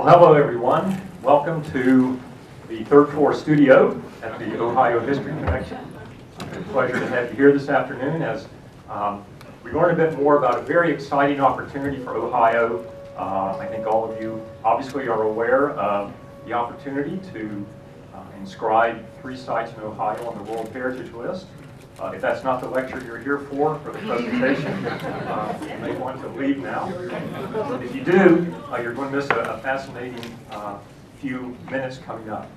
Well, hello everyone. Welcome to the third floor studio at the Ohio History Connection. It's a pleasure to have you here this afternoon as we learn a bit more about a very exciting opportunity for Ohio. I think all of you obviously are aware of the opportunity to inscribe 3 sites in Ohio on the World Heritage List. If that's not the lecture you're here for the presentation, you may want to leave now. And if you do, you're going to miss a fascinating few minutes coming up.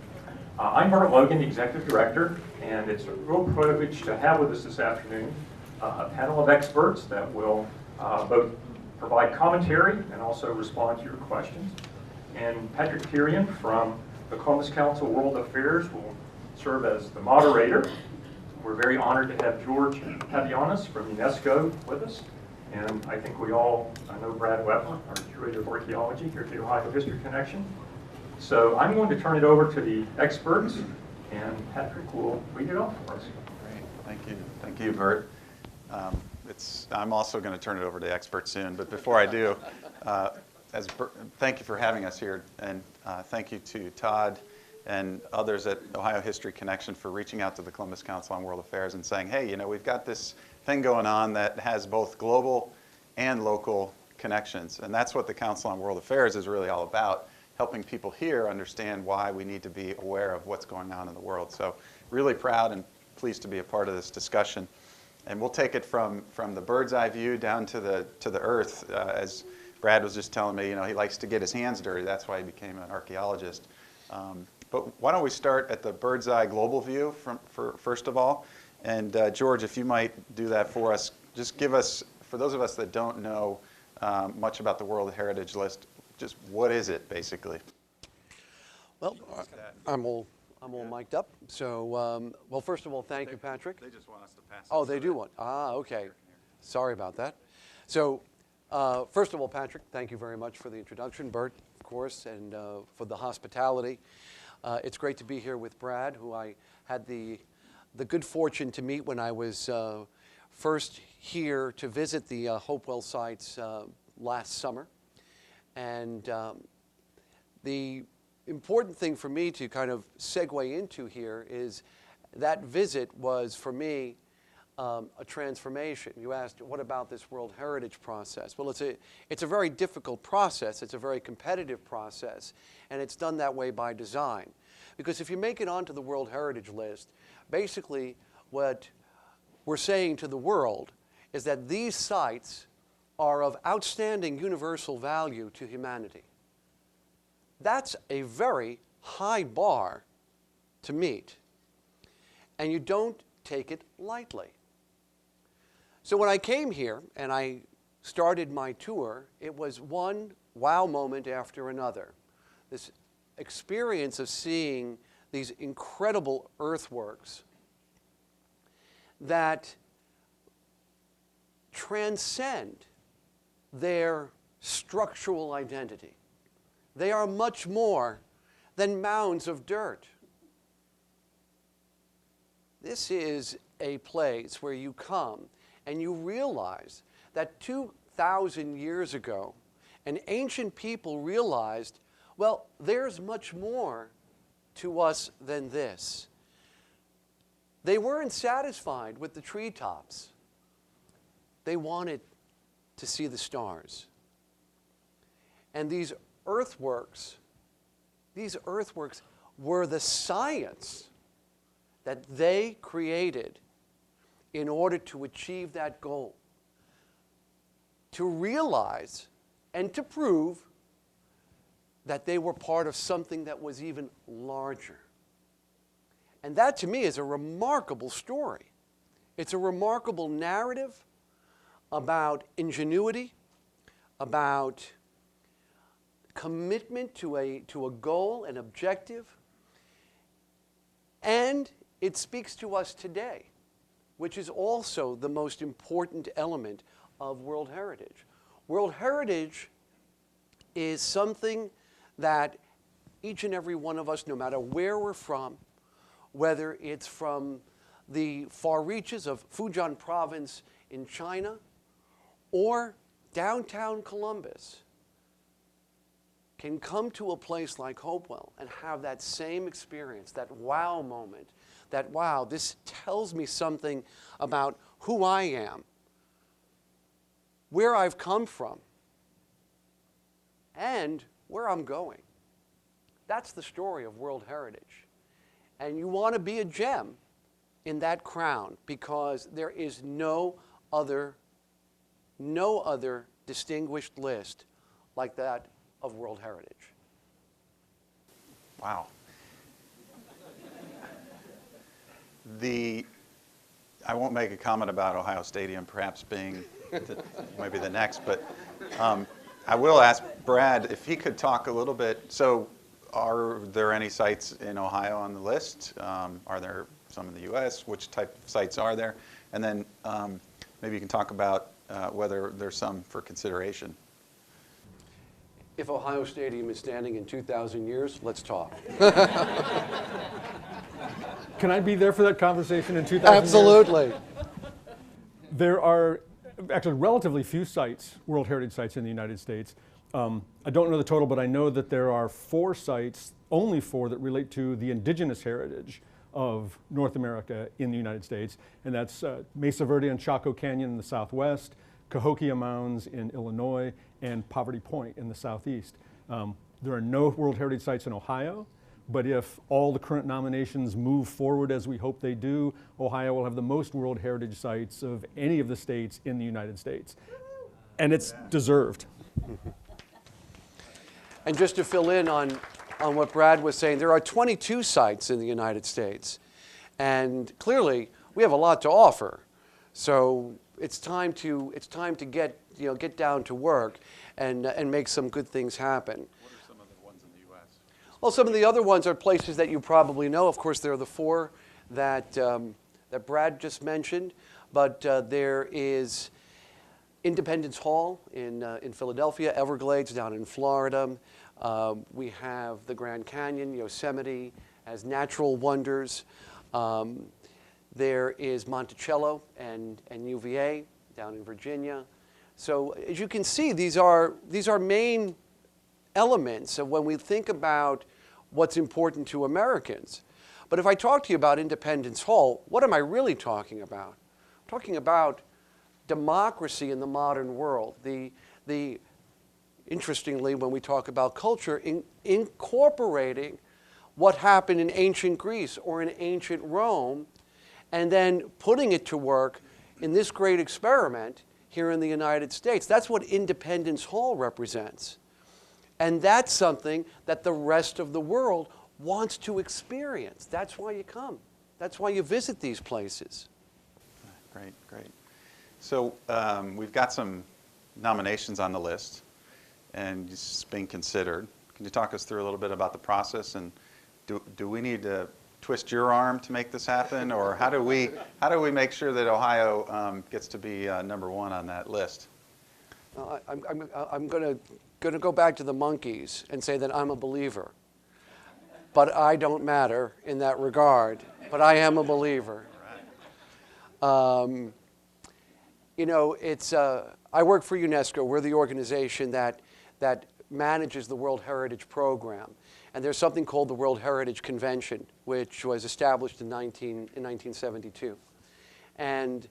I'm Bert Logan, the Executive Director, and it's a real privilege to have with us this afternoon a panel of experts that will both provide commentary and also respond to your questions. And Patrick Tyrion from the Columbus Council World Affairs will serve as the moderator. We're very honored to have George Pavianis from UNESCO with us. And I think we all know Brad Wetler, our Curator of Archaeology here at the Ohio History Connection. So I'm going to turn it over to the experts, and Patrick will lead it off for us. Great, thank you. Thank you, Bert. I'm also going to turn it over to the experts soon, but before I do, thank you for having us here, and thank you to Todd and others at Ohio History Connection for reaching out to the Columbus Council on World Affairs and saying, hey, you know, we've got this thing going on that has both global and local connections. And that's what the Council on World Affairs is really all about, helping people here understand why we need to be aware of what's going on in the world. So really proud and pleased to be a part of this discussion. And we'll take it from the bird's eye view down to the earth. As Brad was just telling me, you know, he likes to get his hands dirty. That's why he became an archaeologist. But why don't we start at the bird's eye global view first of all. And George, if you might do that for us, just give us, for those of us that don't know much about the World Heritage List, just what is it basically? Well, I'm all mic'd up. So, well, first of all, thank you, Patrick. They just want us to pass. Oh, they do want. Okay. Sorry about that. So, first of all, Patrick, thank you very much for the introduction. Bert, of course, and for the hospitality. It's great to be here with Brad, who I had the good fortune to meet when I was first here to visit the Hopewell sites last summer. And the important thing for me to kind of segue into here is that visit was, for me, a transformation. You asked, what about this World Heritage process? Well, it's a very difficult process. It's a very competitive process, and it's done that way by design. Because if you make it onto the World Heritage List, basically what we're saying to the world is that these sites are of outstanding universal value to humanity. That's a very high bar to meet, and you don't take it lightly. So when I came here and I started my tour, it was one wow moment after another. This experience of seeing these incredible earthworks that transcend their structural identity. They are much more than mounds of dirt. This is a place where you come and you realize that 2,000 years ago, an ancient people realized, well, there's much more to us than this. They weren't satisfied with the treetops. They wanted to see the stars. And these earthworks were the science that they created in order to achieve that goal. To realize and to prove that they were part of something that was even larger. And that, to me, is a remarkable story. It's a remarkable narrative about ingenuity, about commitment to a goal, an objective. And it speaks to us today, which is also the most important element of World Heritage. World Heritage is something that each and every one of us, no matter where we're from, whether it's from the far reaches of Fujian province in China or downtown Columbus, can come to a place like Hopewell and have that same experience, that wow moment, that wow, this tells me something about who I am, where I've come from, and where I'm going. That's the story of World Heritage. And you want to be a gem in that crown because there is no other distinguished list like that of World Heritage. Wow. I won't make a comment about Ohio Stadium perhaps being maybe the next, but I will ask Brad if he could talk a little bit. So are there any sites in Ohio on the list? Are there some in the U.S.? Which type of sites are there? And then maybe you can talk about whether there's some for consideration. If Ohio Stadium is standing in 2,000 years, let's talk. Can I be there for that conversation in 2000 years? Absolutely. There are actually relatively few sites, World Heritage sites in the United States. I don't know the total, but I know that there are 4 sites, only 4, that relate to the indigenous heritage of North America in the United States. And that's Mesa Verde and Chaco Canyon in the southwest, Cahokia Mounds in Illinois, and Poverty Point in the southeast. There are no World Heritage sites in Ohio, but if all the current nominations move forward as we hope they do, Ohio will have the most World Heritage sites of any of the states in the United States. And it's deserved. And just to fill in on what Brad was saying, there are 22 sites in the United States. And clearly, we have a lot to offer. So it's time to get down to work and make some good things happen. What are some of the ones in the U.S.? Well, some of the other ones are places that you probably know. Of course, there are the 4 that Brad just mentioned. But there is Independence Hall in Philadelphia, Everglades down in Florida. We have the Grand Canyon, Yosemite as natural wonders. There is Monticello and UVA down in Virginia. So as you can see, these are main elements of when we think about what's important to Americans. But if I talk to you about Independence Hall, what am I really talking about? I'm talking about democracy in the modern world. Interestingly, when we talk about culture, incorporating what happened in ancient Greece or in ancient Rome, and then putting it to work in this great experiment here in the United States. That's what Independence Hall represents. And that's something that the rest of the world wants to experience. That's why you come. That's why you visit these places. Great, great. So we've got some nominations on the list, and it's being considered. Can you talk us through a little bit about the process, and do we need to twist your arm to make this happen, or how do we make sure that Ohio gets to be number 1 on that list? I'm going to go back to the monkeys and say that I'm a believer, but I don't matter in that regard. But I am a believer. I work for UNESCO. We're the organization that manages the World Heritage Program. And there's something called the World Heritage Convention, which was established in 1972. And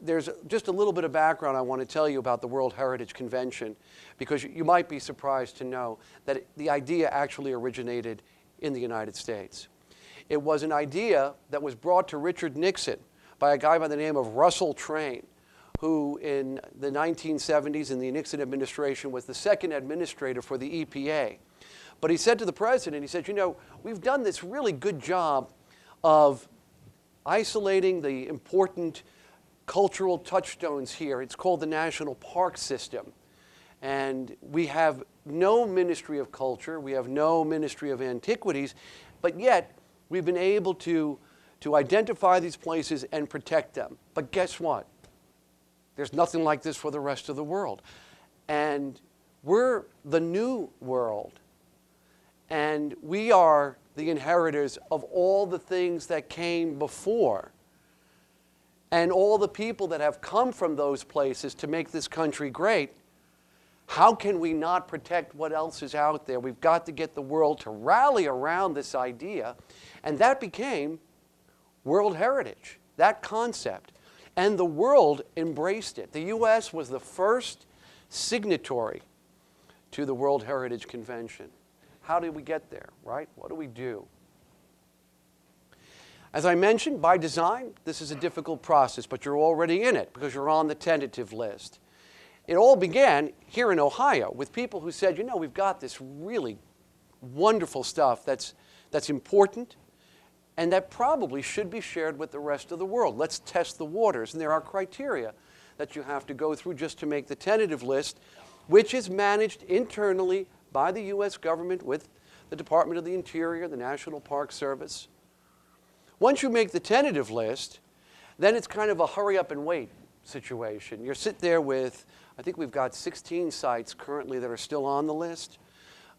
there's just a little bit of background I want to tell you about the World Heritage Convention, because you might be surprised to know that the idea actually originated in the United States. It was an idea that was brought to Richard Nixon by a guy by the name of Russell Train, who in the 1970s in the Nixon administration was the second administrator for the EPA. But he said to the president, he said, we've done this really good job of isolating the important cultural touchstones here. It's called the National Park System. And we have no Ministry of Culture, we have no Ministry of Antiquities, but yet we've been able to identify these places and protect them. But guess what? There's nothing like this for the rest of the world. And we're the new world. And we are the inheritors of all the things that came before. And all the people that have come from those places to make this country great How can we not protect what else is out there? We've got to get the world to rally around this idea. And that became World Heritage, that concept. And the world embraced it. The U.S. was the first signatory to the World Heritage Convention. How did we get there, right? What do we do? As I mentioned, by design, this is a difficult process, but you're already in it because you're on the tentative list. It all began here in Ohio with people who said, you know, we've got this really wonderful stuff that's important and that probably should be shared with the rest of the world. Let's test the waters. And there are criteria that you have to go through just to make the tentative list, which is managed internally by the U.S. government with the Department of the Interior, the National Park Service. Once you make the tentative list, then it's kind of a hurry up and wait situation. You sit there with, I think we've got 16 sites currently that are still on the list.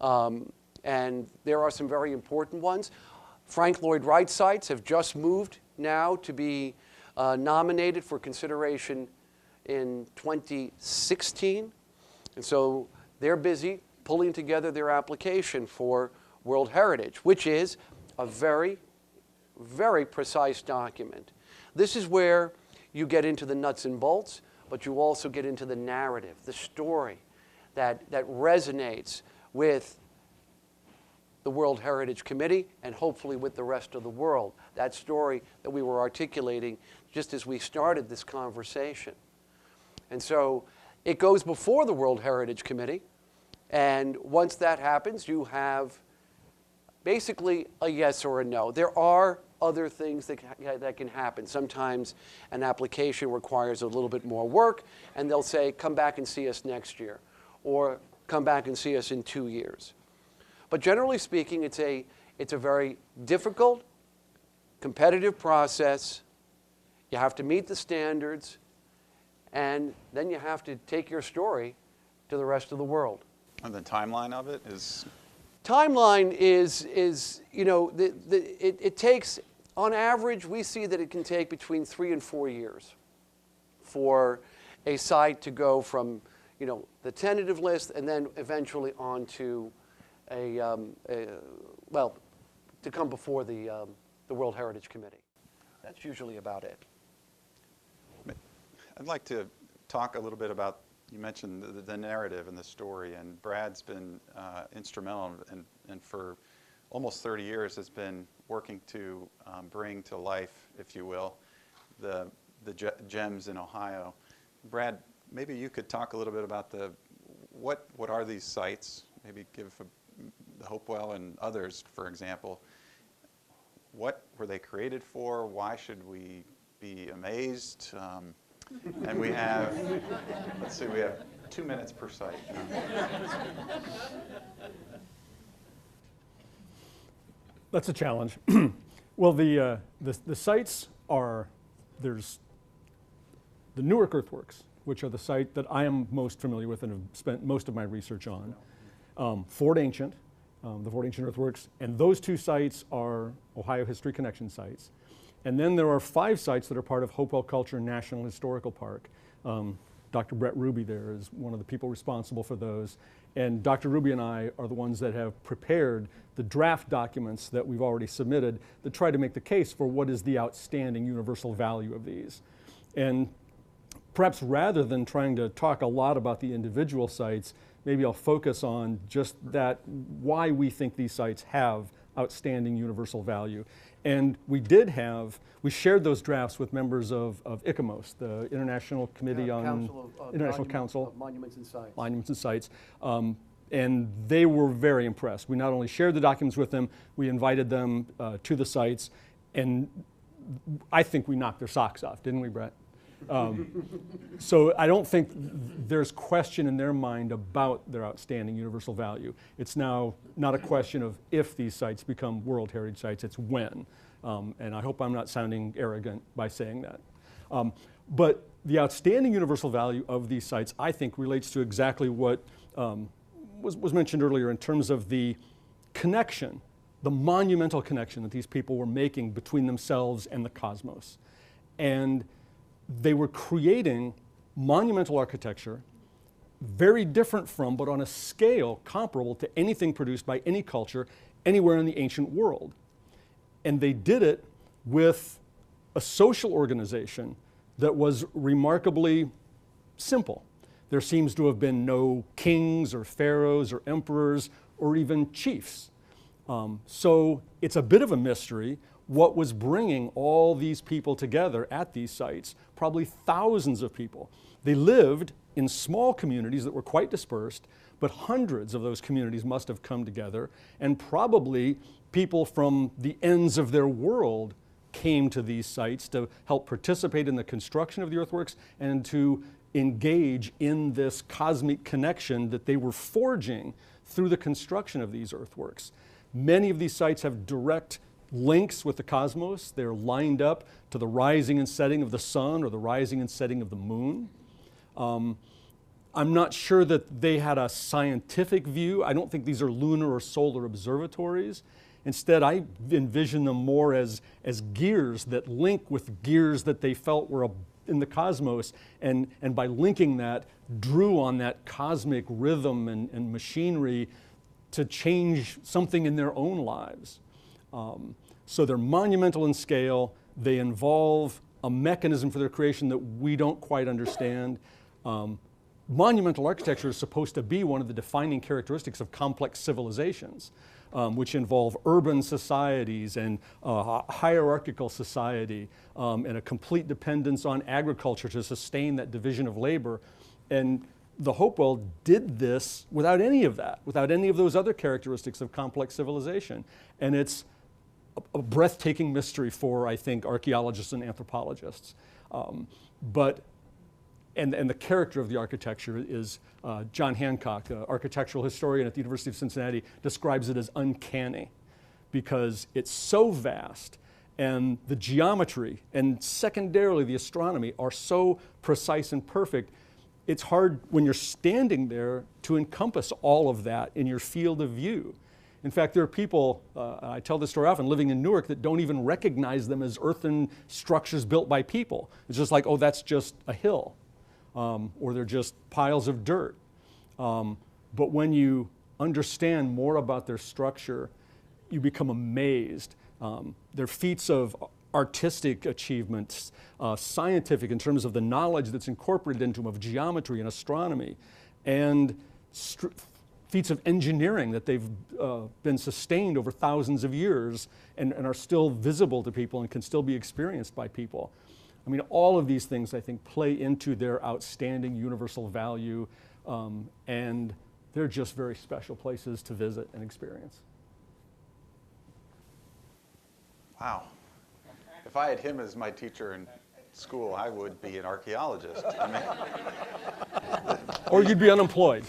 And there are some very important ones. Frank Lloyd Wright sites have just moved now to be nominated for consideration in 2016. And so they're busy pulling together their application for World Heritage, which is a very, very precise document. This is where you get into the nuts and bolts, but you also get into the narrative, the story that resonates with the World Heritage Committee and hopefully with the rest of the world. That story that we were articulating just as we started this conversation. And so it goes before the World Heritage Committee, and once that happens, you have basically a yes or a no. There are other things that can happen. Sometimes an application requires a little bit more work, and they'll say, come back and see us next year, or come back and see us in 2 years. But generally speaking, it's a very difficult, competitive process. You have to meet the standards, and then you have to take your story to the rest of the world. And the timeline of it is? Timeline is you know, it takes, on average, we see that it can take between 3 and 4 years for a site to go from, you know, the tentative list and then eventually on to well, to come before the World Heritage Committee. That's usually about it. I'd like to talk a little bit about, you mentioned the narrative and the story, and Brad's been instrumental and for almost 30 years has been working to bring to life, if you will, the gems in Ohio. Brad, maybe you could talk a little bit about what are these sites? Maybe give the Hopewell and others, for example. What were they created for? Why should we be amazed? And we have, let's see, we have 2 minutes per site. That's a challenge. Well, the sites are, there's the Newark Earthworks, which are the site that I am most familiar with and have spent most of my research on. Fort Ancient, the Fort Ancient Earthworks, and those 2 sites are Ohio History Connection sites. And then there are 5 sites that are part of Hopewell Culture National Historical Park. Dr. Brett Ruby there is one of the people responsible for those. And Dr. Ruby and I are the ones that have prepared the draft documents that we've already submitted that try to make the case for what is the outstanding universal value of these. And perhaps rather than trying to talk a lot about the individual sites, maybe I'll focus on just that, why we think these sites have outstanding universal value. And we shared those drafts with members of ICOMOS, the International Committee on International Council of Monuments and Sites. Monuments and Sites. And they were very impressed. We not only shared the documents with them, we invited them to the sites, and I think we knocked their socks off, didn't we, Brett? So I don't think there's question in their mind about their outstanding universal value. It's now not a question of if these sites become World Heritage Sites, it's when. And I hope I'm not sounding arrogant by saying that. But the outstanding universal value of these sites, I think, relates to exactly what was mentioned earlier in terms of the connection, the monumental connection that these people were making between themselves and the cosmos. And they were creating monumental architecture very different from, but on a scale comparable to anything produced by any culture anywhere in the ancient world. And they did it with a social organization that was remarkably simple. There seems to have been no kings or pharaohs or emperors or even chiefs. So it's a bit of a mystery what was bringing all these people together at these sites, probably thousands of people. They lived in small communities that were quite dispersed, but hundreds of those communities must have come together, and probably people from the ends of their world came to these sites to help participate in the construction of the earthworks and to engage in this cosmic connection that they were forging through the construction of these earthworks. Many of these sites have direct links with the cosmos. They're lined up to the rising and setting of the sun or the rising and setting of the moon. I'm not sure that they had a scientific view. I don't think these are lunar or solar observatories. Instead, I envision them more as gears that link with gears that they felt were in the cosmos, and by linking that, drew on that cosmic rhythm and machinery to change something in their own lives. So they're monumental in scale. They involve a mechanism for their creation that we don't quite understand. Monumental architecture is supposed to be one of the defining characteristics of complex civilizations, which involve urban societies and hierarchical society and a complete dependence on agriculture to sustain that division of labor. And the Hopewell did this without any of that, without any of those other characteristics of complex civilization. And it's a breathtaking mystery for, I think, archaeologists and anthropologists. And the character of the architecture is John Hancock, an architectural historian at the University of Cincinnati, describes it as uncanny because it's so vast and the geometry and secondarily the astronomy are so precise and perfect. It's hard when you're standing there to encompass all of that in your field of view. In fact, there are people, I tell this story often, living in Newark that don't even recognize them as earthen structures built by people. It's just like, oh, that's just a hill. Or they're just piles of dirt. But when you understand more about their structure, you become amazed. They're feats of artistic achievements, scientific in terms of the knowledge that's incorporated into them of geometry and astronomy, and feats of engineering that they've been sustained over thousands of years and are still visible to people and can still be experienced by people. I mean, all of these things, I think, play into their outstanding universal value, and they're just very special places to visit and experience. Wow. If I had him as my teacher in school, I would be an archaeologist. I mean, or you'd be unemployed.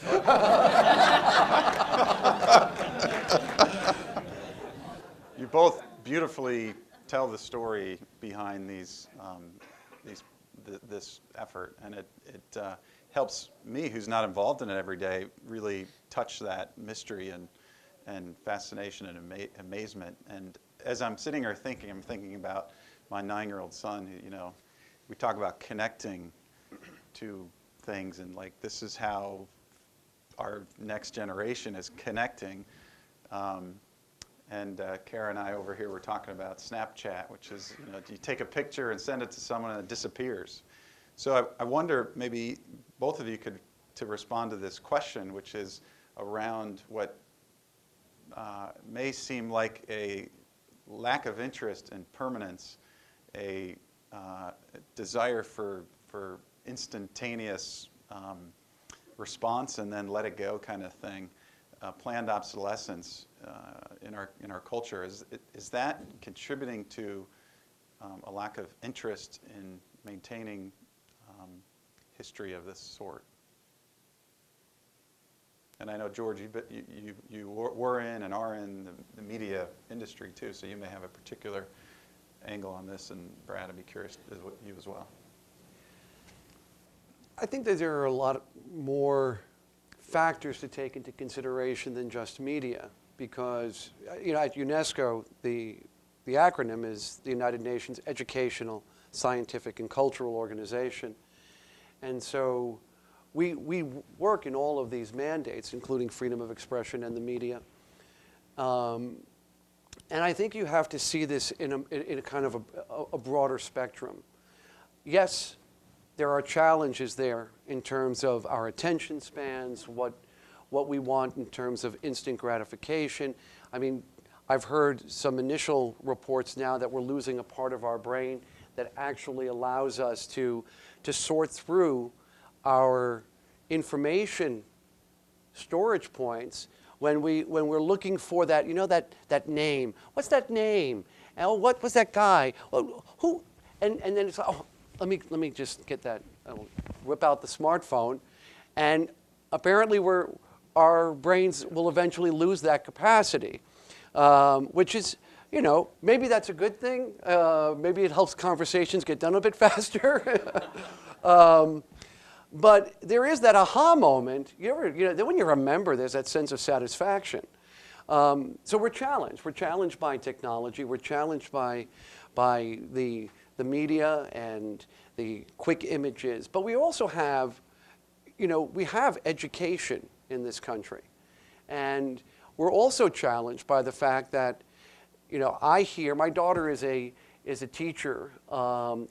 You both beautifully tell the story behind this effort, and it helps me, who's not involved in it every day, really touch that mystery and fascination and amazement. And as I'm sitting here thinking, I'm thinking about my 9-year-old son. Who, we talk about connecting to things, and like this is how our next generation is connecting. And Kara and I over here were talking about Snapchat, which is, you take a picture and send it to someone and it disappears. So I wonder, maybe both of you could to respond to this question, which is around what may seem like a lack of interest in permanence, a desire for instantaneous response and then let it go kind of thing. Planned obsolescence in our culture, is that contributing to a lack of interest in maintaining history of this sort? And I know, George, you were in and are in the media industry too, so you may have a particular angle on this, and Brad, I'd be curious you as well. I think that there are a lot more factors to take into consideration than just media, because at UNESCO the acronym is the United Nations Educational, Scientific, and Cultural Organization, and so we work in all of these mandates, including freedom of expression and the media. And I think you have to see this in a kind of a broader spectrum. Yes, there are challenges there in terms of our attention spans, what we want in terms of instant gratification. I mean, I've heard some initial reports now that we're losing a part of our brain that actually allows us to sort through our information storage points when we're looking for that, you know, that name. What's that name? Oh, what was that guy? Oh, who? And then it's, oh, let me just get that. I'll whip out the smartphone, and apparently our brains will eventually lose that capacity, which is, you know, maybe that's a good thing. Maybe it helps conversations get done a bit faster. But there is that aha moment. Then when you remember, there's that sense of satisfaction. So we're challenged. We're challenged by technology. We're challenged by the media and the quick images. But we also have, you know, we have education in this country. And we're also challenged by the fact that, you know, I hear my daughter is a teacher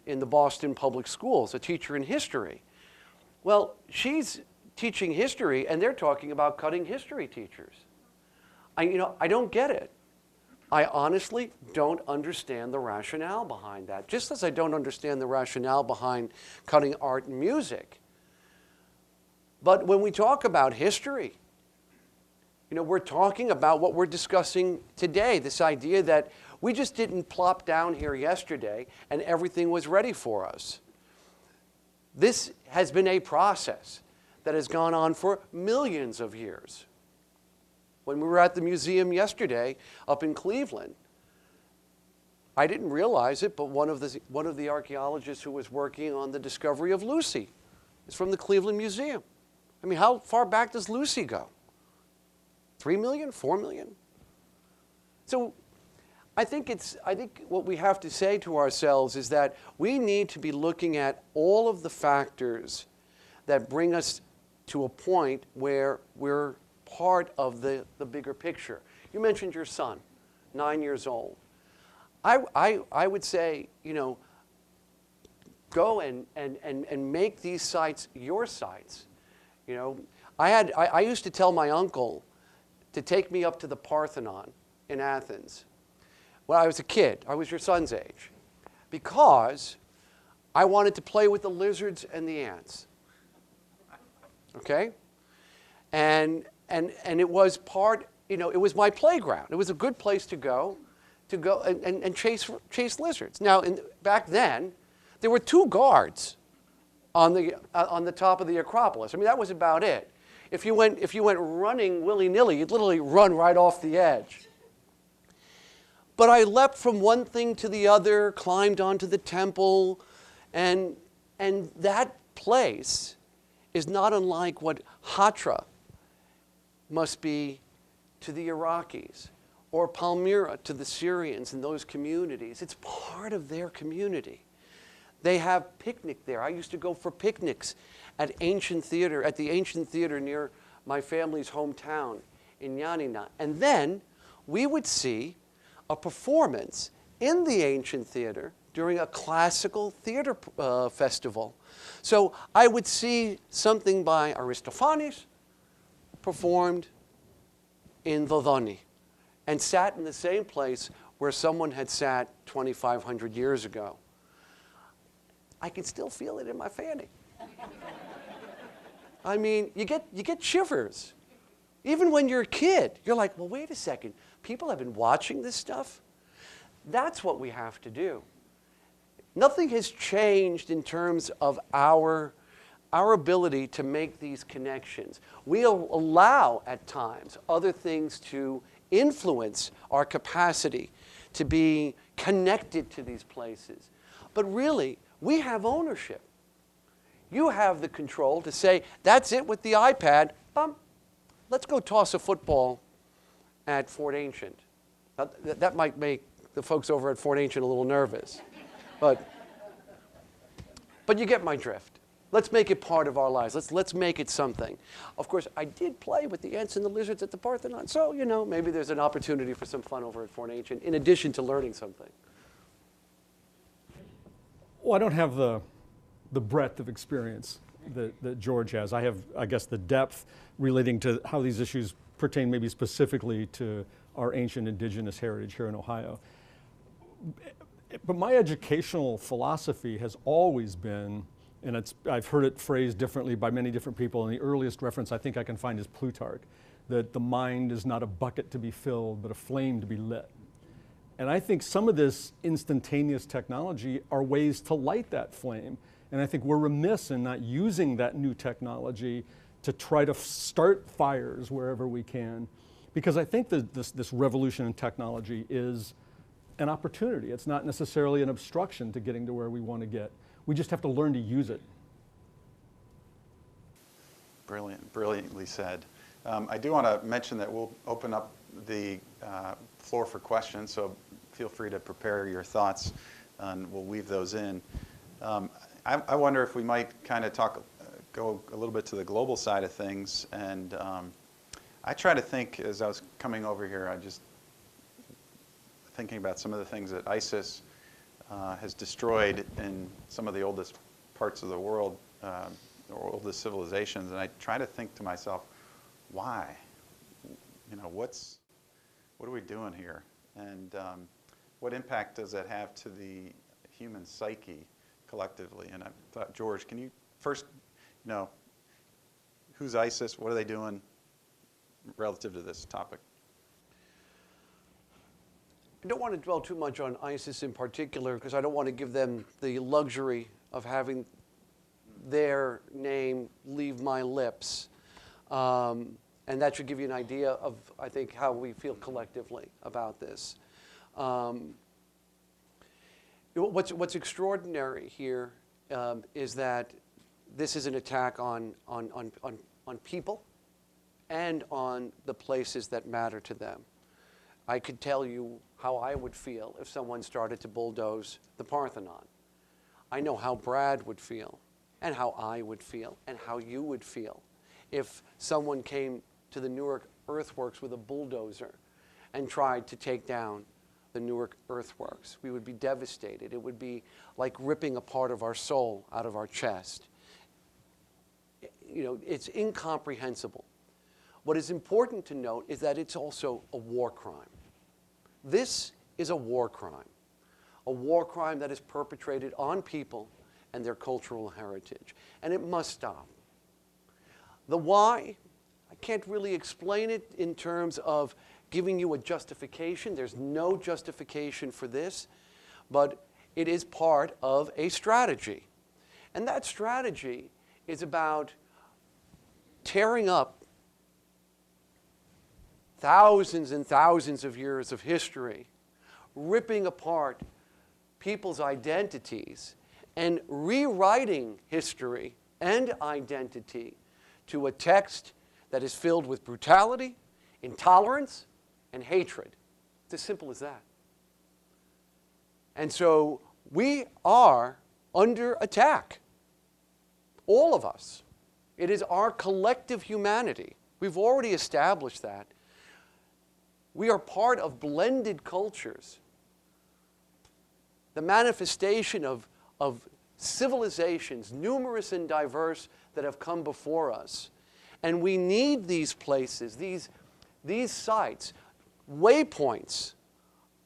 in the Boston public schools, a teacher in history. Well, she's teaching history, and they're talking about cutting history teachers. I don't get it. I honestly don't understand the rationale behind that, just as I don't understand the rationale behind cutting art and music. But when we talk about history, you know, we're talking about what we're discussing today, this idea that we just didn't plop down here yesterday and everything was ready for us. This has been a process that has gone on for millions of years. When we were at the museum yesterday up in Cleveland, I didn't realize it, but one of the archaeologists who was working on the discovery of Lucy is from the Cleveland Museum. I mean, how far back does Lucy go? 3 million, 4 million? So I think what we have to say to ourselves is that we need to be looking at all of the factors that bring us to a point where we're part of the bigger picture. You mentioned your son, 9 years old. I would say, you know, go and make these sites your sites. You know, I used to tell my uncle to take me up to the Parthenon in Athens when I was a kid. I was your son's age, because I wanted to play with the lizards and the ants. Okay? And it was part, you know, it was my playground. It was a good place to go and chase lizards. Now, back then, there were 2 guards on the top of the Acropolis. I mean, that was about it. If you went running willy-nilly, you'd literally run right off the edge. But I leapt from one thing to the other, climbed onto the temple, and that place is not unlike what Hatra must be to the Iraqis, or Palmyra to the Syrians and those communities. It's part of their community. They have picnic there. I used to go for picnics at the ancient theater near my family's hometown in Yanina. And then we would see a performance in the ancient theater during a classical theater festival. So I would see something by Aristophanes performed in Dodoni, and sat in the same place where someone had sat 2,500 years ago. I can still feel it in my fanny. I mean, you get shivers. Even when you're a kid, you're like, well, wait a second. People have been watching this stuff? That's what we have to do. Nothing has changed in terms of our ability to make these connections. We'll allow, at times, other things to influence our capacity to be connected to these places. But really, we have ownership. You have the control to say, that's it with the iPad. Let's go toss a football at Fort Ancient. Now, that might make the folks over at Fort Ancient a little nervous. But you get my drift. Let's make it part of our lives. Let's make it something. Of course, I did play with the ants and the lizards at the Parthenon, so, you know, maybe there's an opportunity for some fun over at Fort Ancient, in addition to learning something. Well, I don't have the breadth of experience that George has. I have, I guess, the depth relating to how these issues pertain maybe specifically to our ancient indigenous heritage here in Ohio. But my educational philosophy has always been, and I've heard it phrased differently by many different people, and the earliest reference I think I can find is Plutarch, that the mind is not a bucket to be filled, but a flame to be lit. And I think some of this instantaneous technology are ways to light that flame. And I think we're remiss in not using that new technology to try to start fires wherever we can. Because I think that this revolution in technology is an opportunity. It's not necessarily an obstruction to getting to where we want to get. We just have to learn to use it. Brilliantly said. I do want to mention that we'll open up the floor for questions, so feel free to prepare your thoughts, and we'll weave those in. I wonder if we might kind of go a little bit to the global side of things, and I try to think, as I was coming over here, I just thinking about some of the things that ISIS has destroyed in some of the oldest parts of the world, or oldest civilizations, and I try to think to myself, why? You know, what are we doing here? And what impact does that have to the human psyche collectively? And I thought, George, can you first, you know, who's ISIS? What are they doing relative to this topic? I don't want to dwell too much on ISIS in particular, because I don't want to give them the luxury of having their name leave my lips. And that should give you an idea of, I think, how we feel collectively about this. What's extraordinary here is that this is an attack on people and on the places that matter to them. I could tell you how I would feel if someone started to bulldoze the Parthenon. I know how Brad would feel, and how I would feel, and how you would feel if someone came to the Newark Earthworks with a bulldozer and tried to take down the Newark Earthworks. We would be devastated. It would be like ripping a part of our soul out of our chest. You know, it's incomprehensible. What is important to note is that it's also a war crime. This is a war crime that is perpetrated on people and their cultural heritage, and it must stop. The why, I can't really explain it in terms of giving you a justification. There's no justification for this, but it is part of a strategy. And that strategy is about tearing up thousands and thousands of years of history, ripping apart people's identities, and rewriting history and identity to a text that is filled with brutality, intolerance, and hatred. It's as simple as that. And so we are under attack. All of us. It is our collective humanity. We've already established that. We are part of blended cultures. The manifestation of civilizations, numerous and diverse, that have come before us. And we need these places, these sites, waypoints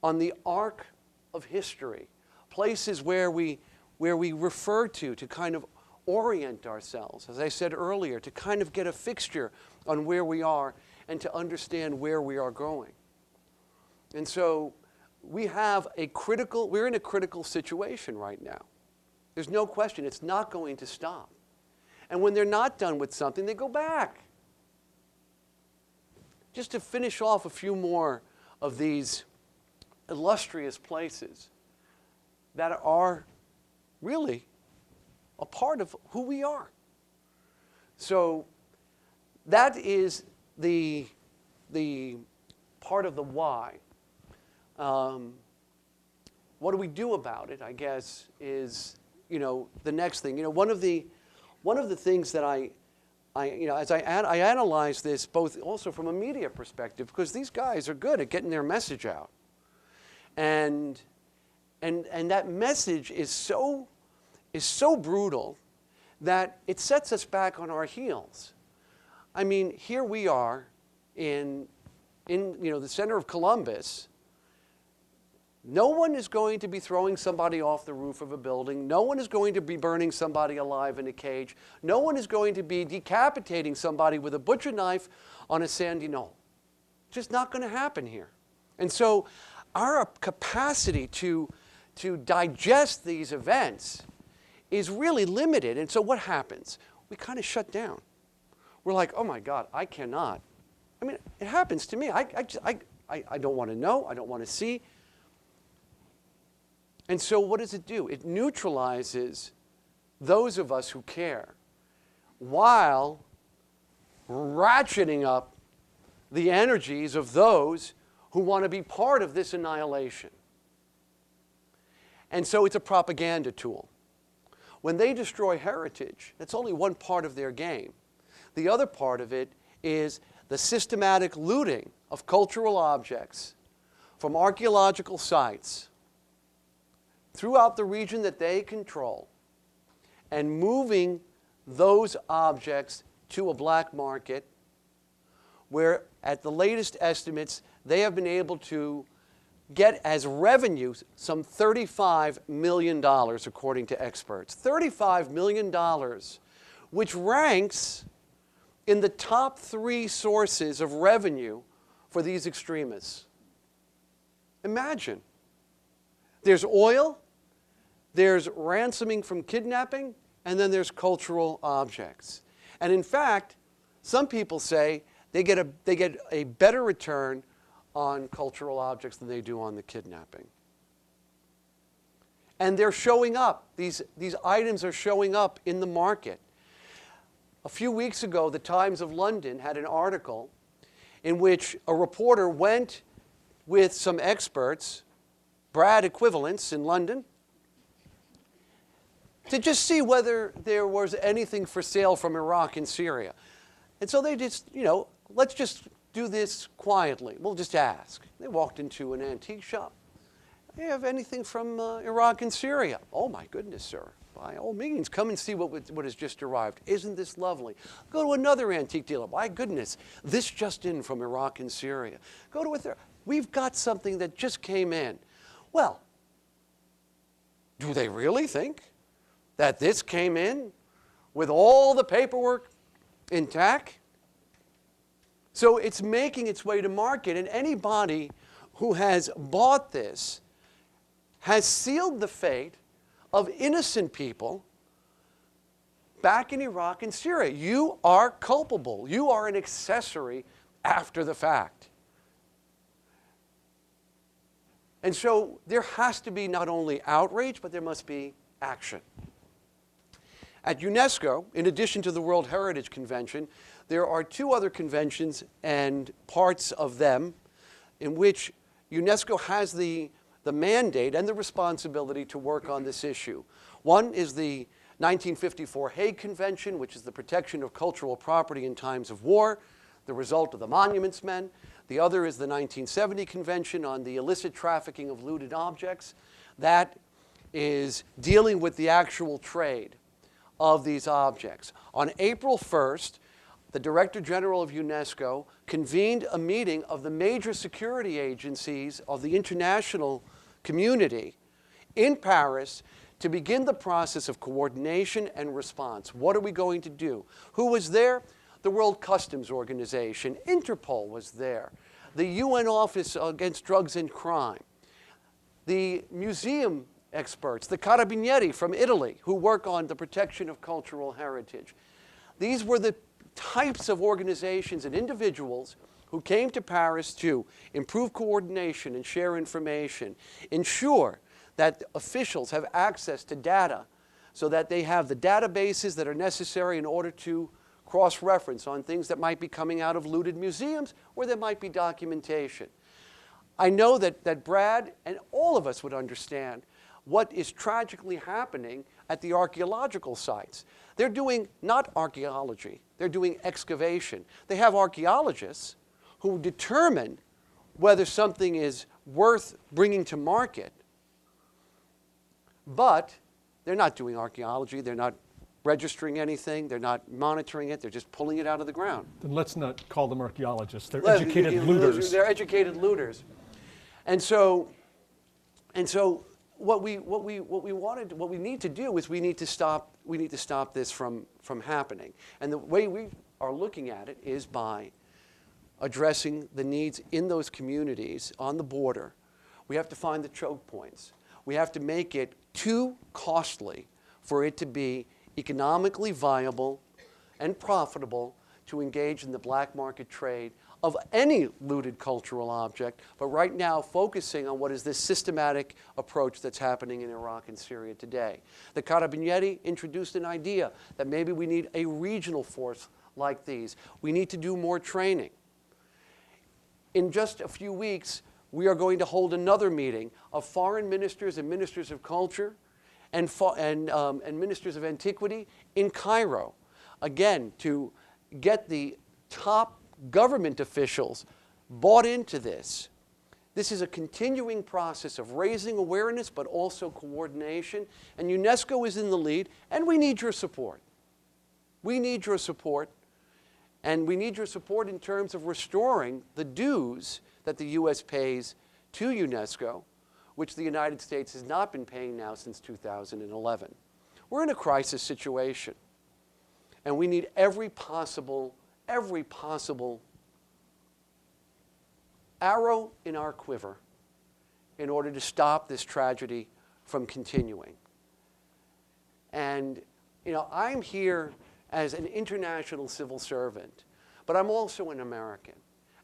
on the arc of history, places where we refer to kind of orient ourselves, as I said earlier, to kind of get a fixture on where we are and to understand where we are going. And so we're in a critical situation right now. There's no question, it's not going to stop. And when they're not done with something, they go back. Just to finish off a few more of these illustrious places that are really a part of who we are. So that is the part of the why. What do we do about it, I guess, is, the next thing. One of the one of the things that as I analyze this, both also from a media perspective, because these guys are good at getting their message out. And that message is so brutal that it sets us back on our heels. I mean, here we are in the center of Columbus. No one is going to be throwing somebody off the roof of a building. No one is going to be burning somebody alive in a cage. No one is going to be decapitating somebody with a butcher knife on a sandy knoll. Just not going to happen here. And so our capacity to digest these events is really limited. And so what happens? We kind of shut down. We're like, oh my God, I cannot. I mean, it happens to me. I don't want to know. I don't want to see. And so what does it do? It neutralizes those of us who care while ratcheting up the energies of those who want to be part of this annihilation. And so it's a propaganda tool. When they destroy heritage, that's only one part of their game. The other part of it is the systematic looting of cultural objects from archaeological sites throughout the region that they control and moving those objects to a black market where, at the latest estimates, they have been able to get as revenue some $35 million, according to experts. $35 million, which ranks in the top 3 sources of revenue for these extremists. Imagine. There's oil, there's ransoming from kidnapping, and then there's cultural objects. And in fact, some people say they get a better return on cultural objects than they do on the kidnapping. And they're showing up. These items are showing up in the market. A few weeks ago, the Times of London had an article in which a reporter went with some experts, Brad equivalents in London, to just see whether there was anything for sale from Iraq and Syria. And so they just, let's just do this quietly. We'll just ask. They walked into an antique shop. Do you have anything from Iraq and Syria? Oh, my goodness, sir. By all means, come and see what has just arrived. Isn't this lovely? Go to another antique dealer. My goodness, this just in from Iraq and Syria. Go to a third. We've got something that just came in. Well, do they really think that this came in with all the paperwork intact? So it's making its way to market, and anybody who has bought this has sealed the fate of innocent people back in Iraq and Syria. You are culpable. You are an accessory after the fact. And so there has to be not only outrage, but there must be action. At UNESCO, in addition to the World Heritage Convention, there are 2 other conventions and parts of them in which UNESCO has the mandate and the responsibility to work on this issue. One is the 1954 Hague Convention, which is the protection of cultural property in times of war, the result of the Monuments Men. The other is the 1970 Convention on the illicit trafficking of looted objects. That is dealing with the actual trade of these objects. On April 1st, the Director General of UNESCO convened a meeting of the major security agencies of the international community in Paris to begin the process of coordination and response. What are we going to do? Who was there? The World Customs Organization. Interpol was there. The UN Office Against Drugs and Crime. The museum experts, the Carabinieri from Italy, who work on the protection of cultural heritage. These were the types of organizations and individuals who came to Paris to improve coordination and share information, ensure that officials have access to data so that they have the databases that are necessary in order to cross-reference on things that might be coming out of looted museums or there might be documentation. I know that Brad and all of us would understand what is tragically happening at the archaeological sites. They're doing not archaeology, they're doing excavation. They have archaeologists who determine whether something is worth bringing to market, but they're not doing archaeology, they're not registering anything, they're not monitoring it, they're just pulling it out of the ground. Then let's not call them archaeologists. They're educated looters. They're educated looters. And so what we need to do is we need to stop this from happening. And the way we are looking at it is by addressing the needs in those communities on the border. We have to find the choke points. We have to make it too costly for it to be economically viable and profitable to engage in the black market trade of any looted cultural object, but right now focusing on what is this systematic approach that's happening in Iraq and Syria today. The Carabinieri introduced an idea that maybe we need a regional force like these. We need to do more training. In just a few weeks, we are going to hold another meeting of foreign ministers and ministers of culture and ministers of antiquity in Cairo, again, to get the top government officials bought into this. This is a continuing process of raising awareness, but also coordination. And UNESCO is in the lead, and we need your support. We need your support, and we need your support in terms of restoring the dues that the U.S. pays to UNESCO, which the United States has not been paying now since 2011. We're in a crisis situation, and we need every possible arrow in our quiver in order to stop this tragedy from continuing. And, you know, I'm here as an international civil servant, but I'm also an American.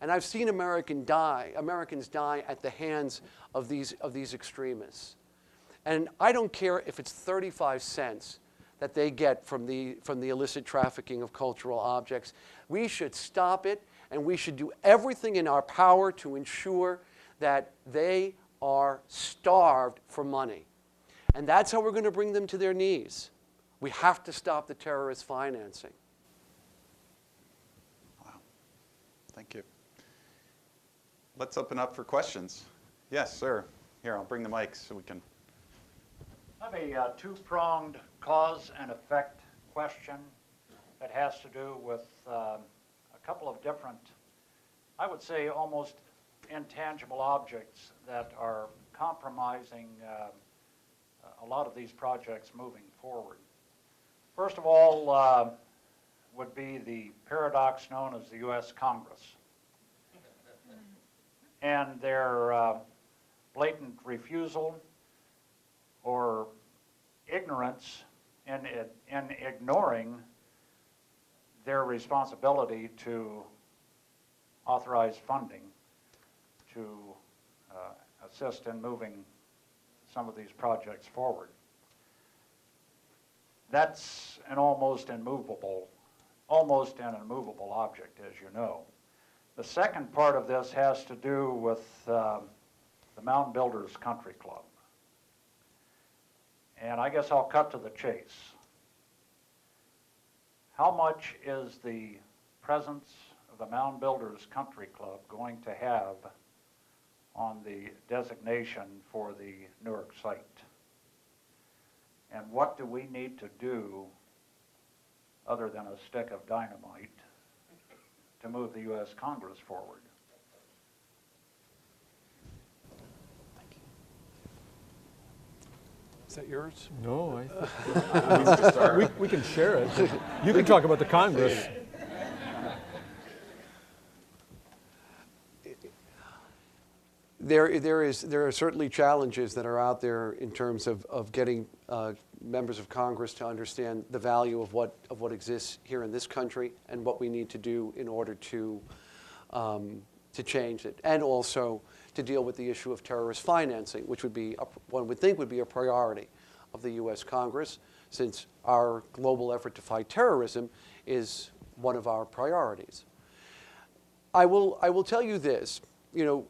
And I've seen Americans die at the hands of these extremists. And I don't care if it's 35 cents that they get from the illicit trafficking of cultural objects. We should stop it, and we should do everything in our power to ensure that they are starved for money. And that's how we're going to bring them to their knees. We have to stop the terrorist financing. Wow. Thank you. Let's open up for questions. Yes, sir. Here, I'll bring the mic so we can. I have a two-pronged cause and effect question that has to do with a couple of different, I would say almost intangible objects that are compromising a lot of these projects moving forward. First of all would be the paradox known as the U.S. Congress and their blatant refusal or ignorance in ignoring their responsibility to authorize funding to assist in moving some of these projects forward. That's an almost an immovable object, as you know. The second part of this has to do with the Mound Builders Country Club. And I guess I'll cut to the chase. How much is the presence of the Mound Builders Country Club going to have on the designation for the Newark site? And what do we need to do other than a stick of dynamite to move the U.S. Congress forward? Is that yours? No, I think we can share it. You can talk about the Congress. There are certainly challenges that are out there in terms of getting members of Congress to understand the value of what exists here in this country and what we need to do in order to change it, and also to deal with the issue of terrorist financing, which one would think would be a priority of the U.S. Congress, since our global effort to fight terrorism is one of our priorities. I will tell you this, you know,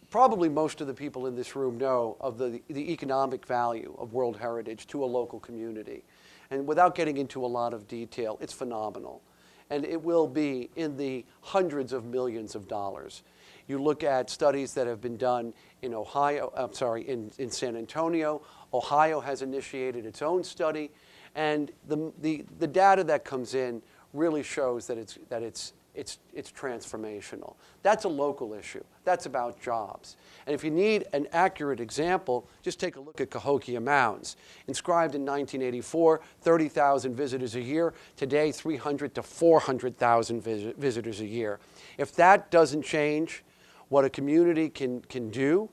probably most of the people in this room know of the economic value of World Heritage to a local community. And without getting into a lot of detail, it's phenomenal. And it will be in the hundreds of millions of dollars. You look at studies that have been done in in San Antonio. Ohio has initiated its own study. And the data that comes in really shows that it's transformational. That's a local issue. That's about jobs. And if you need an accurate example, just take a look at Cahokia Mounds. Inscribed in 1984, 30,000 visitors a year. Today, 300 to 400,000 visitors a year. If that doesn't change what a community can do,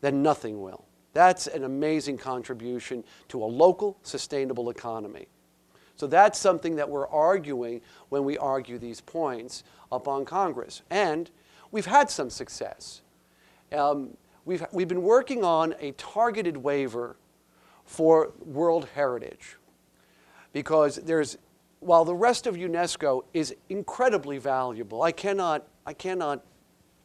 then nothing will. That's an amazing contribution to a local, sustainable economy. So that's something that we're arguing when we argue these points up on Congress. And we've had some success. We've been working on a targeted waiver for World Heritage because while the rest of UNESCO is incredibly valuable, I cannot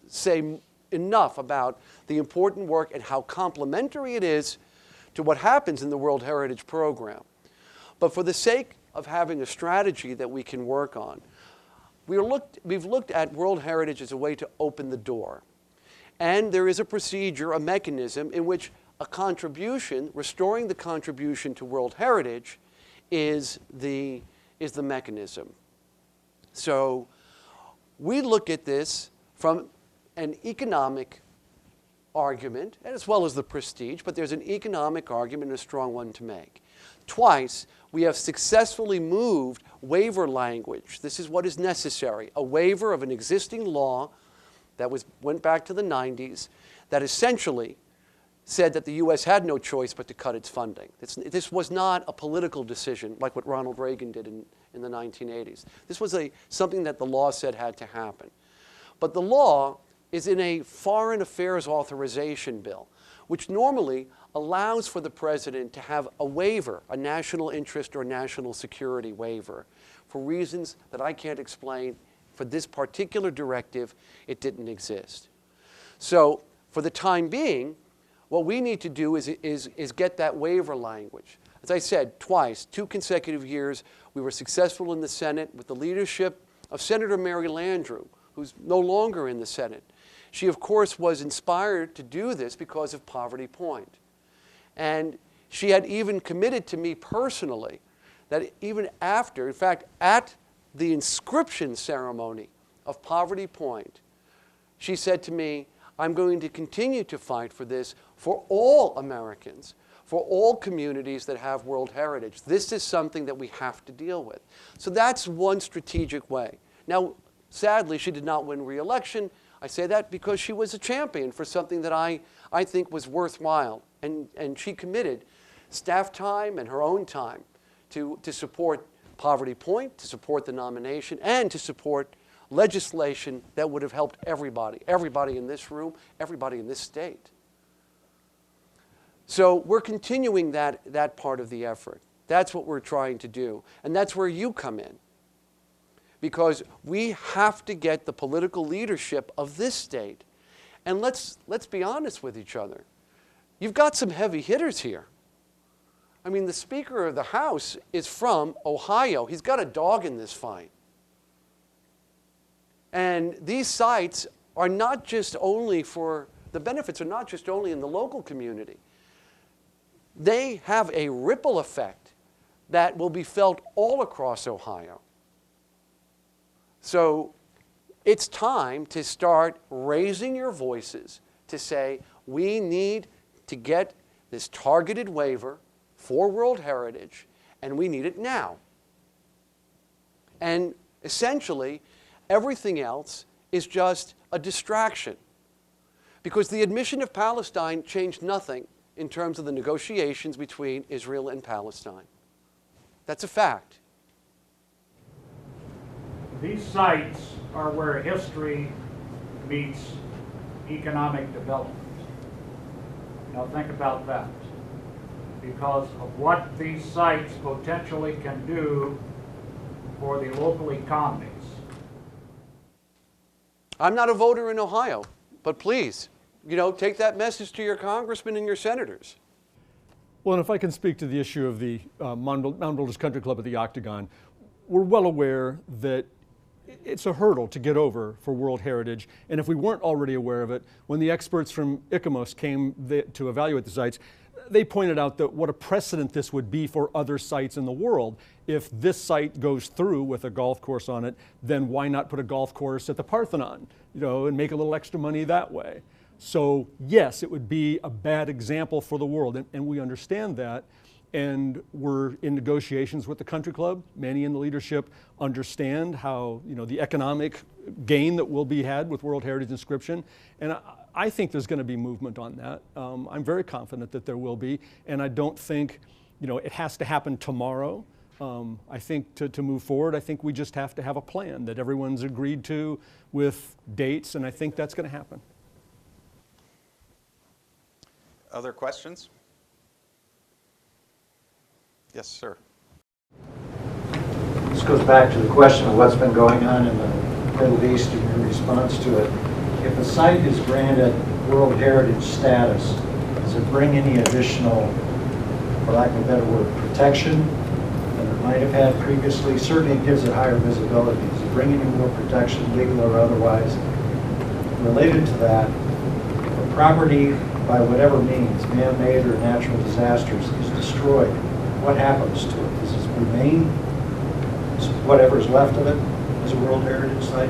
say enough about the important work and how complementary it is to what happens in the World Heritage Program. But for the sake of having a strategy that we can work on, we've looked at World Heritage as a way to open the door. And there is a procedure, a mechanism in which a contribution, restoring the contribution to World Heritage is the mechanism. So we look at this from an economic argument, as well as the prestige, but there's an economic argument, and a strong one to make. Twice, we have successfully moved waiver language. This is what is necessary, a waiver of an existing law that went back to the 90s that essentially said that the U.S. had no choice but to cut its funding. This was not a political decision like what Ronald Reagan did in the 1980s. This was something that the law said had to happen. But the law is in a foreign affairs authorization bill, which normally allows for the president to have a waiver, a national interest or national security waiver, for reasons that I can't explain. For this particular directive, it didn't exist. So for the time being, what we need to do is get that waiver language. As I said, twice, 2 consecutive years, we were successful in the Senate with the leadership of Senator Mary Landrieu, who's no longer in the Senate. She, of course, was inspired to do this because of Poverty Point. And she had even committed to me personally that even after, in fact, at the inscription ceremony of Poverty Point, she said to me, I'm going to continue to fight for this for all Americans, for all communities that have World Heritage. This is something that we have to deal with. So that's one strategic way. Now, sadly, she did not win re-election. I say that because she was a champion for something that I think was worthwhile. And she committed staff time and her own time to support Poverty Point, to support the nomination, and to support legislation that would have helped everybody in this room, everybody in this state. So we're continuing that part of the effort. That's what we're trying to do. And that's where you come in. Because we have to get the political leadership of this state. And let's be honest with each other. You've got some heavy hitters here. I mean, the Speaker of the House is from Ohio. He's got a dog in this fight. And these sites are not just only for, the benefits are not just only in the local community. They have a ripple effect that will be felt all across Ohio. So it's time to start raising your voices to say, we need to get this targeted waiver for World Heritage, and we need it now. And essentially, everything else is just a distraction. Because the admission of Palestine changed nothing in terms of the negotiations between Israel and Palestine. That's a fact. These sites are where history meets economic development. Now think about that. Because of what these sites potentially can do for the local economies. I'm not a voter in Ohio, but please, you know, take that message to your congressmen and your senators. Well, and if I can speak to the issue of the Mound Builders Country Club at the Octagon, we're well aware that it's a hurdle to get over for World Heritage. And if we weren't already aware of it, when the experts from ICOMOS came to evaluate the sites, they pointed out that what a precedent this would be for other sites in the world. If this site goes through with a golf course on it, then why not put a golf course at the Parthenon, you know, and make a little extra money that way? So yes, it would be a bad example for the world, and we understand that. And we're in negotiations with the country club. Many in the leadership understand how, you know, the economic gain that will be had with World Heritage inscription. And I think there's going to be movement on that. I'm very confident that there will be. And I don't think, you know, it has to happen tomorrow. I think to move forward, I think we just have to have a plan that everyone's agreed to with dates, and I think that's going to happen. Other questions? Yes, sir. This goes back to the question of what's been going on in the Middle East and your response to it. If a site is granted World Heritage status, does it bring any additional, for lack of a better word, protection than it might have had previously? Certainly it gives it higher visibility. Does it bring any more protection, legal or otherwise? Related to that, if a property, by whatever means, man-made or natural disasters, is destroyed, what happens to it? Does it remain, whatever's left of it, as a World Heritage site?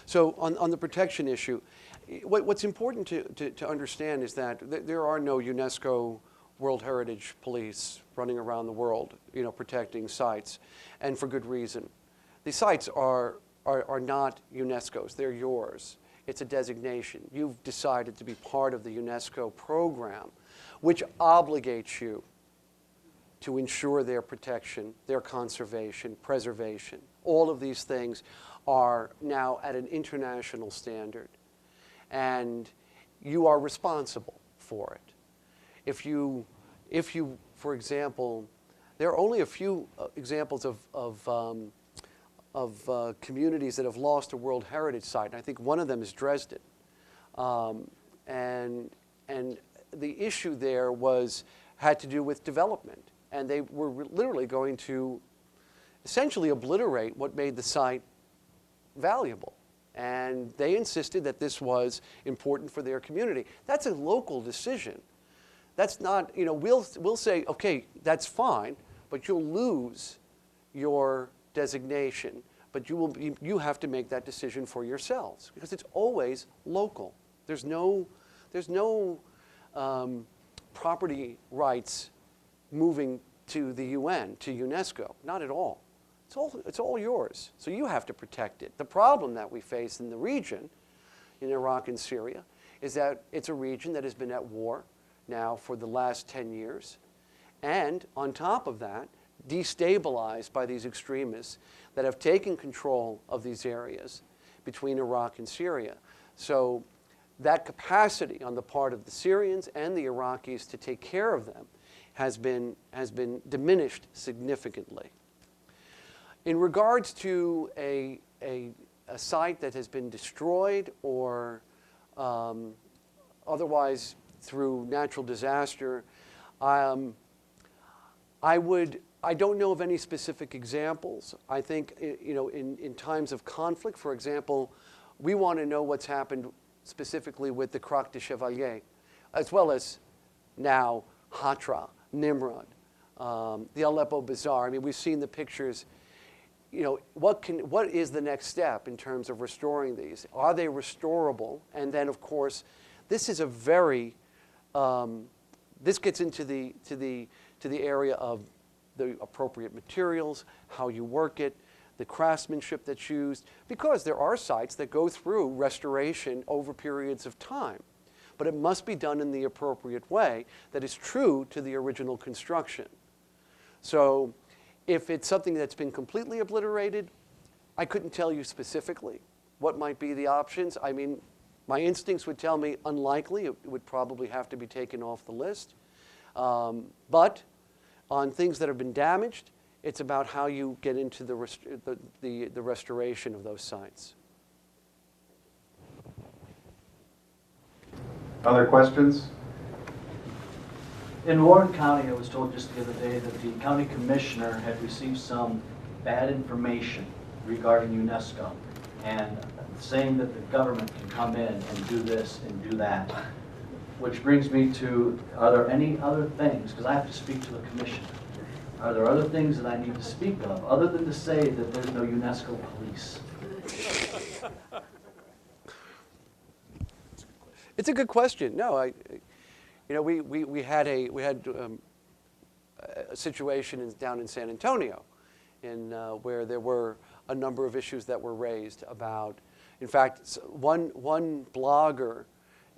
So on the protection issue, what's important to understand is that there are no UNESCO World Heritage police running around the world, you know, protecting sites, and for good reason. The sites are not UNESCO's, they're yours. It's a designation. You've decided to be part of the UNESCO program, which obligates you to ensure their protection, their conservation, preservation. All of these things are now at an international standard, and you are responsible for it. If you, for example, there are only a few examples of communities that have lost a World Heritage site, and I think one of them is Dresden. And the issue there had to do with development. And they were literally going to essentially obliterate what made the site valuable. And they insisted that this was important for their community. That's a local decision. That's not, you know, we'll say, okay, that's fine, but you'll lose your designation. But you have to make that decision for yourselves, because it's always local. There's no property rights moving to the UN, to UNESCO. Not at all. It's all yours. So you have to protect it. The problem that we face in the region, in Iraq and Syria, is that it's a region that has been at war now for the last 10 years. And on top of that, destabilized by these extremists that have taken control of these areas between Iraq and Syria. So that capacity on the part of the Syrians and the Iraqis to take care of them has been diminished significantly. In regards to a site that has been destroyed or otherwise through natural disaster, I don't know of any specific examples. I think, you know, in times of conflict, for example, we want to know what's happened specifically with the Croix de Chevalier, as well as now Hatra, Nimrod, the Aleppo Bazaar. I mean, we've seen the pictures. You know, what is the next step in terms of restoring these? Are they restorable? And then, of course, this is a very this gets into the area of the appropriate materials, how you work it, the craftsmanship that's used, because there are sites that go through restoration over periods of time. But it must be done in the appropriate way that is true to the original construction. So if it's something that's been completely obliterated, I couldn't tell you specifically what might be the options. I mean, my instincts would tell me unlikely. It would probably have to be taken off the list. But on things that have been damaged, it's about how you get into the restoration of those sites. Other questions? In Warren County, I was told just the other day that the county commissioner had received some bad information regarding UNESCO and saying that the government can come in and do this and do that. Which brings me to, are there any other things, because I have to speak to the commissioner, are there other things that I need to speak of other than to say that there's no UNESCO police? It's a good question. No, we had a situation down in San Antonio, where there were a number of issues that were raised about. In fact, one blogger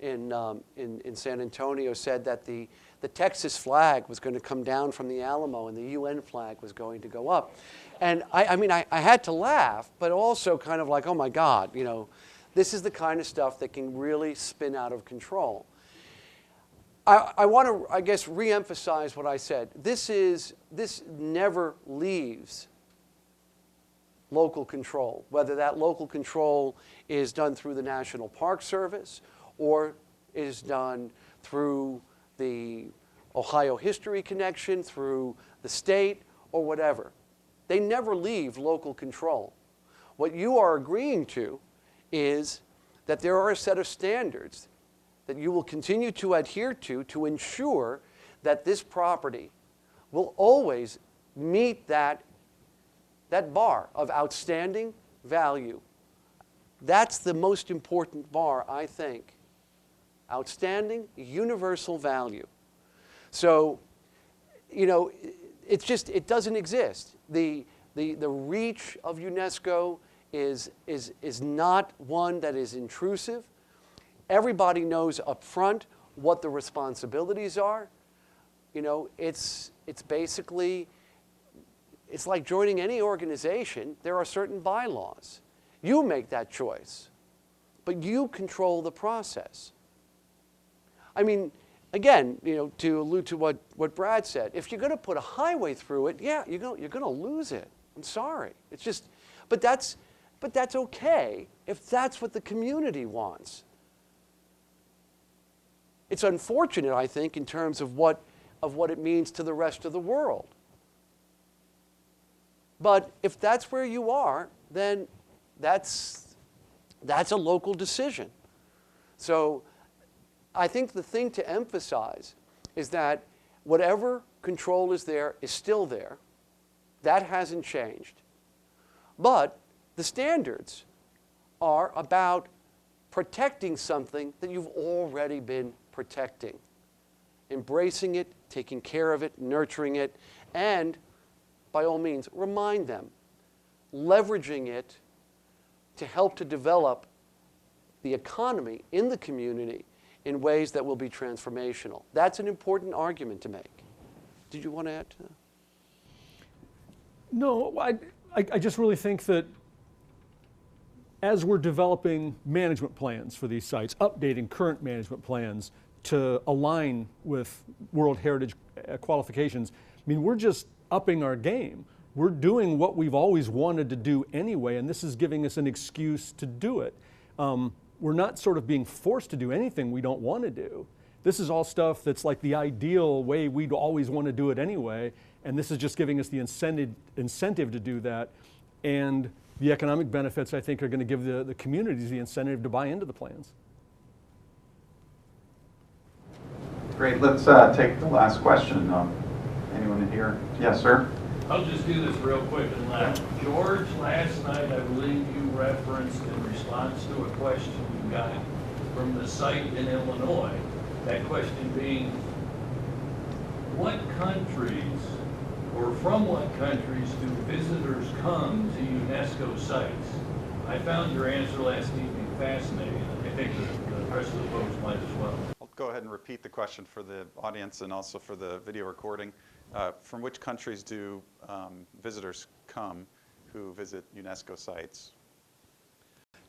in San Antonio said that the Texas flag was going to come down from the Alamo and the UN flag was going to go up, and I had to laugh, but also kind of like, oh my God, this is the kind of stuff that can really spin out of control. I want to, I guess, re-emphasize what I said. This never leaves local control, whether that local control is done through the National Park Service or is done through the Ohio History Connection, through the state, or whatever. They never leave local control. What you are agreeing to is that there are a set of standards that you will continue to adhere to ensure that this property will always meet that bar of outstanding value. That's the most important bar, I think. Outstanding, universal value. So, it doesn't exist. The reach of UNESCO is not one that is intrusive. Everybody knows up front what the responsibilities are. It's basically, it's like joining any organization. There are certain bylaws. You make that choice, but you control the process. Again, to allude to what Brad said, if you're going to put a highway through it, yeah, you're going to lose it. I'm sorry. It's just, but that's okay if that's what the community wants. It's unfortunate, I think, in terms of what it means to the rest of the world. But if that's where you are, then that's a local decision. So I think the thing to emphasize is that whatever control is there is still there. That hasn't changed. But the standards are about protecting something that you've already been protecting. Embracing it, taking care of it, nurturing it, and by all means, remind them, leveraging it to help to develop the economy in the community in ways that will be transformational. That's an important argument to make. Did you want to add to that? No, I just really think that as we're developing management plans for these sites, updating current management plans to align with World Heritage qualifications, we're just upping our game. We're doing what we've always wanted to do anyway, and this is giving us an excuse to do it. We're not sort of being forced to do anything we don't want to do. This is all stuff that's like the ideal way we'd always want to do it anyway, and this is just giving us the incentive to do that. And the economic benefits, I think, are going to give the communities the incentive to buy into the plans. Great. Let's take the last question. Anyone in here? Yes, sir? I'll just do this real quick and laugh. George, last night I believe you referenced in response to a question you got from the site in Illinois, that question being, what countries or from what countries do visitors come to UNESCO sites? I found your answer last evening fascinating. I think the rest of the folks might as well. I'll go ahead and repeat the question for the audience and also for the video recording. From which countries do visitors come who visit UNESCO sites?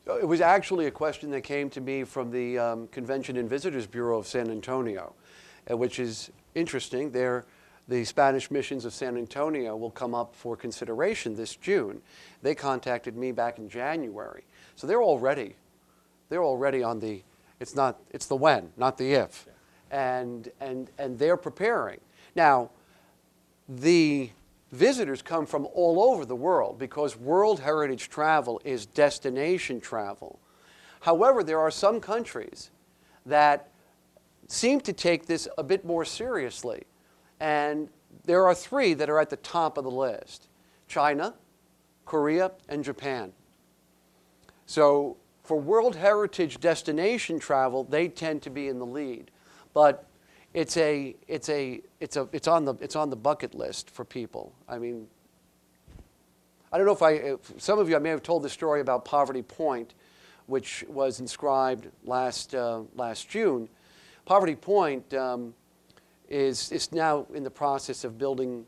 It was actually a question that came to me from the Convention and Visitors Bureau of San Antonio, which is interesting. The Spanish missions of San Antonio will come up for consideration this June. They contacted me back in January. So they're already on the It's the when, not the if. And they're preparing. Now, the visitors come from all over the world because World Heritage travel is destination travel. However, there are some countries that seem to take this a bit more seriously. And there are 3 that are at the top of the list: China, Korea, and Japan. So for World Heritage destination travel, they tend to be in the lead. But it's on the bucket list for people. I mean, I don't know if some of you, I may have told the story about Poverty Point, which was inscribed last June. Poverty Point is now in the process of building,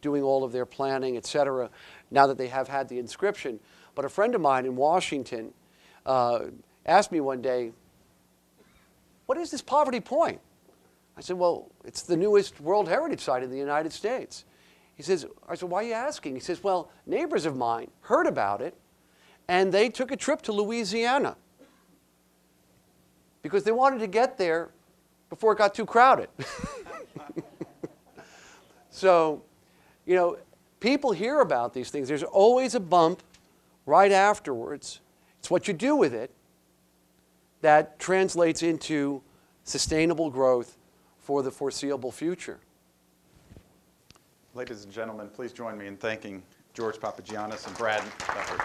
doing all of their planning, et cetera, now that they have had the inscription. But a friend of mine in Washington asked me one day, "What is this Poverty Point?" I said, "Well, it's the newest World Heritage Site in the United States." I said, "Why are you asking?" He says, "Well, neighbors of mine heard about it, and they took a trip to Louisiana because they wanted to get there before it got too crowded." So, people hear about these things. There's always a bump right afterwards. It's what you do with it that translates into sustainable growth for the foreseeable future. Ladies and gentlemen, please join me in thanking George Papagiannis and Brad Dufford.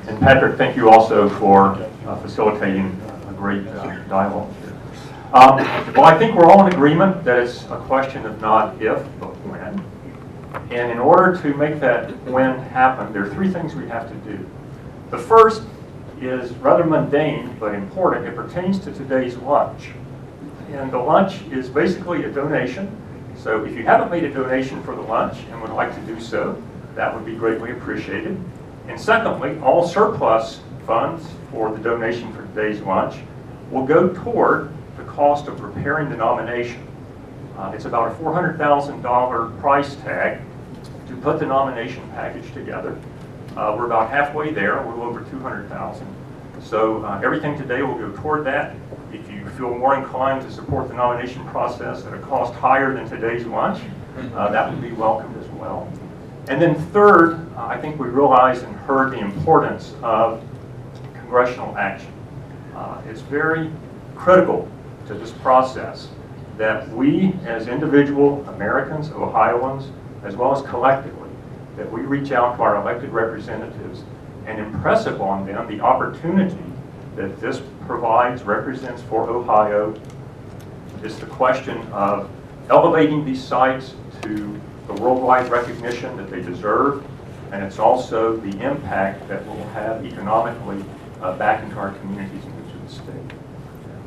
And Patrick, thank you also for facilitating a great dialogue here. Well, I think we're all in agreement that it's a question of not if, but when. And in order to make that when happen, there are 3 things we have to do. The first is rather mundane, but important. It pertains to today's lunch. And the lunch is basically a donation. So if you haven't made a donation for the lunch and would like to do so, that would be greatly appreciated. And secondly, all surplus funds for the donation for today's lunch will go toward the cost of preparing the nomination. It's about a $400,000 price tag to put the nomination package together. We're about halfway there, a little over $200,000. So everything today will go toward that. If you feel more inclined to support the nomination process at a cost higher than today's lunch, that would be welcomed as well. And then third, I think we realized and heard the importance of congressional action. It's very critical to this process that we as individual Americans, Ohioans, as well as collectively, that we reach out to our elected representatives and impress upon them the opportunity that this represents for Ohio. It's the question of elevating these sites to the worldwide recognition that they deserve, and it's also the impact that we'll have economically back into our communities and into the state.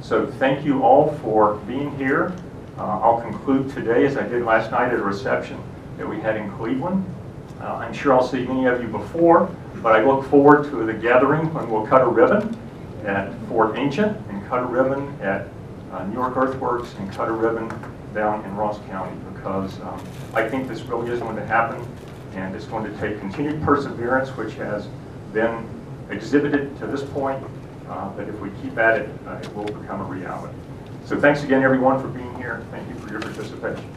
So thank you all for being here. I'll conclude today, as I did last night at a reception that we had in Cleveland. I'm sure I'll see many of you before, but I look forward to the gathering when we'll cut a ribbon at Fort Ancient and cut a ribbon at New York Earthworks and cut a ribbon down in Ross County, because I think this really is going to happen, and it's going to take continued perseverance, which has been exhibited to this point, but if we keep at it, it will become a reality. So thanks again, everyone, for being here. Thank you for your participation.